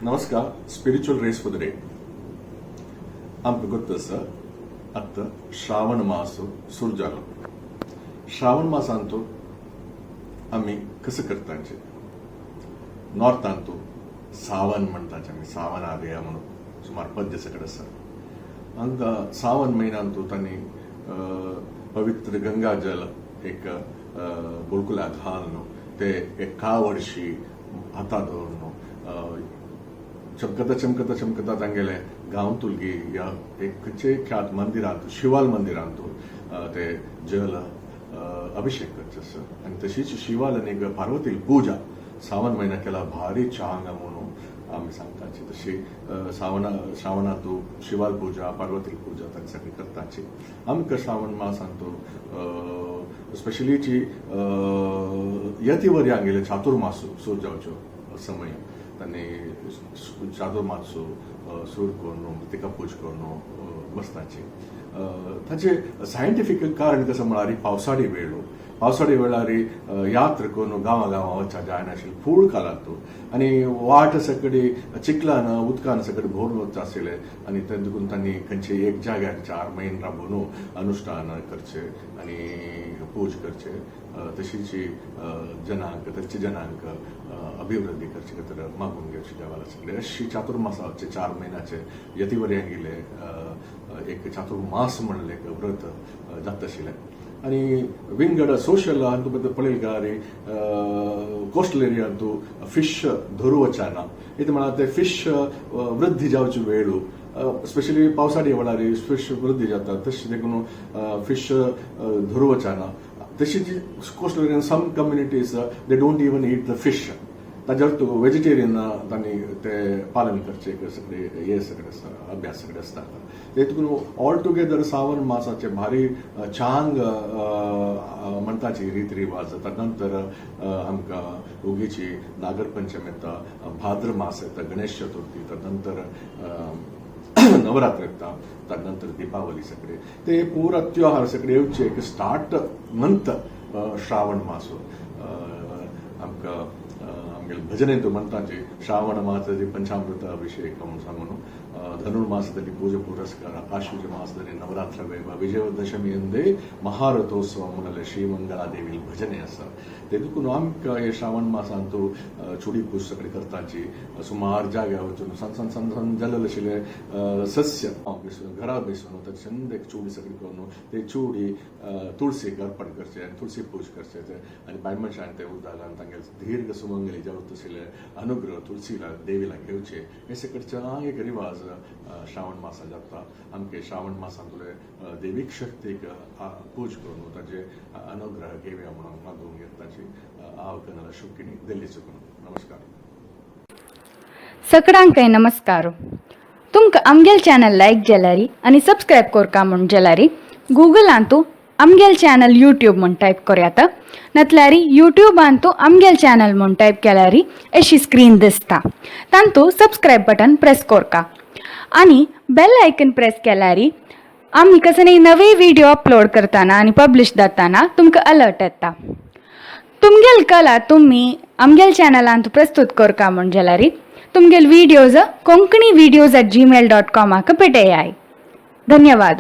ನಮಸ್ಕಾರ spiritual race for the day आमकां ಗೊತ್ತ सर आतां श्रावण मास सुरू जालो. श्रावण मासांत आमी कसं करतांचे नॉर्थांत सावन म्हणटाचे आमी सावन आदया म्हणून सुमार 5 दिसा कडेन आसा. हांगा सावन म्हयन्यांत तांणी पवित्र गंगा जल एक बुलकुलाक घालून ते एक कावडशी हातां दवरून चमकता तांगेले गांव तुलगी या एक खंयचे ख्यात मंदिरांत शिवाल मंदिरांत ते जल अभिषेक करचे आसा. आनी तशीच शिवाल आनी पार्वती पूजा सावन म्हयन्याक केला भारी चांग म्हणून आमी सांगताची. तशी श्रावणांत शिवाल पूजा पार्वती पूजा तांकां सगळी करताची. आमकां श्रावण मासांत स्पेशली यतिवर्यां गेले चातुर्मास सुरू जावच्यो समय तांणी चातुर्मास सुरू करून तिका पूज करून बसताची. ताचे सायंटिफीक कारण कसं म्हळ्यार पावसाळी वेळार यात्रा करून गांवां वचचा जायनाशिल्लें फूल कालांत आनी वाट सकडी चिखलान उदकान सकडी भोरून वचचा आशिल्लें आनी ते देखून तांणी खंयचे एक जाग्यार 4 म्हयने राबून अनुष्ठान करचे आनी पूज करचे. तशीच थंयच्या जनांक अभिवृद्धी करचे खातीर मागून घेवचे देवाला सगळे. अशी चातुर्मासाचे 4 म्हयन्याचे यतिवर्यां गेले एक चातुर्मास म्हणलें एक व्रत जाता आशिल्लें. आनी विंगड सोशल हातूंत भितर पळयलें जाल्यार कोस्टल एरियांत फिश धरूं वचना. इतलें म्हळ्यार ते फिश वृद्धी जावची वेळ स्पेशली पावसाळी वेळार फिश वृद्धी जाता तशें देखून फिश धरूं वचना. तशीच कोस्टल एरियन some communities they don't even eat the fish. ताजेर वेजिटेरियन तांणी ते पालन करचे सगळे हे सगळे अभ्यास सगळे आसता. देखून ऑल टुगेदर श्रावण मासाचे भारी चांग म्हणटाची रीत रिवाज. ताच्या नंतर आमकां ओगीची नागर पंचमी येता, भाद्र मास येता, गणेश चतुर्थी, ताच्या नंतर नवरात्र येता, ताच्या नंतर दिपावली सगळे ते पुरा त्योहार सगळे येवचे एक स्टार्ट मंथ श्रावण मास. आमकां भजने तू म्हणटाचे श्रावण मासाचे पंचामृत अभिषेक म्हणून सांगून ಧನುರ್ಮಾಸದಲ್ಲಿ ಪೂಜೆ ಪುರಸ್ಕಾರ, ಆಶ್ವಜ ಮಾಸದಲ್ಲಿ ನವರಾತ್ರ ವೈಭವ, ವಿಜಯದಶಮಿ ಎಂದೇ ಮಹಾರಥೋತ್ಸವ म्हणले श्रीमंगलादेवी भजने आसा. देखून आमकां हे श्रावण मासांत चुडी पूज सगळी करताची. सुमार जाग्यार वचून सन जाल्लेले आशिल्ले सस्य घरा बसून छंद एक चुडी सगळी करून ते चुडी तुळशीक अर्पण करचे आनी तुळशी पूज करचे आनी बायल मनशांनी ते उदक घालून तांगेले दीर्घ सुमंगली जावत आशिल्ले अनुग्रह तुळशीला देवीला घेवचे हे सगळें एक रिवाज श्रावण मासा जाता. आमचे श्रावण मासांत देवीक शक्तीक पूज करून ताजे अनुग्रह घेवया म्हणून मागून घेताची आवकनाला शुकिनी दिल्ली चुकून. नमस्कार सगळ्यांक नमस्कार. तुमकां आमगेल चॅनल लायक जाल्यार आनी सबस्क्रायब करका म्हण जाल्यार गुगलांत आमगेल चॅनल यूट्यूब म्हण टायप करात, नातल्यार यूट्यूबांत आमगेल चॅनल म्हण टायप केल्यार अशी स्क्रीन दिसता. तांतू सबस्क्रायब बटन प्रेस करका आनी बेल आयकन प्रेस केल्यार आमी कसले नवे व्हिडिओ अपलोड करतना आनी पब्लिश जातना तुमकां अलर्ट येता. तुमगेल कला तुमी आमगेल चॅनलांत प्रस्तुत करका म्हण जाल्यार तुमगेल व्हिडिओज konkanivideos@gmail.com पेटयाय. धन्यवाद.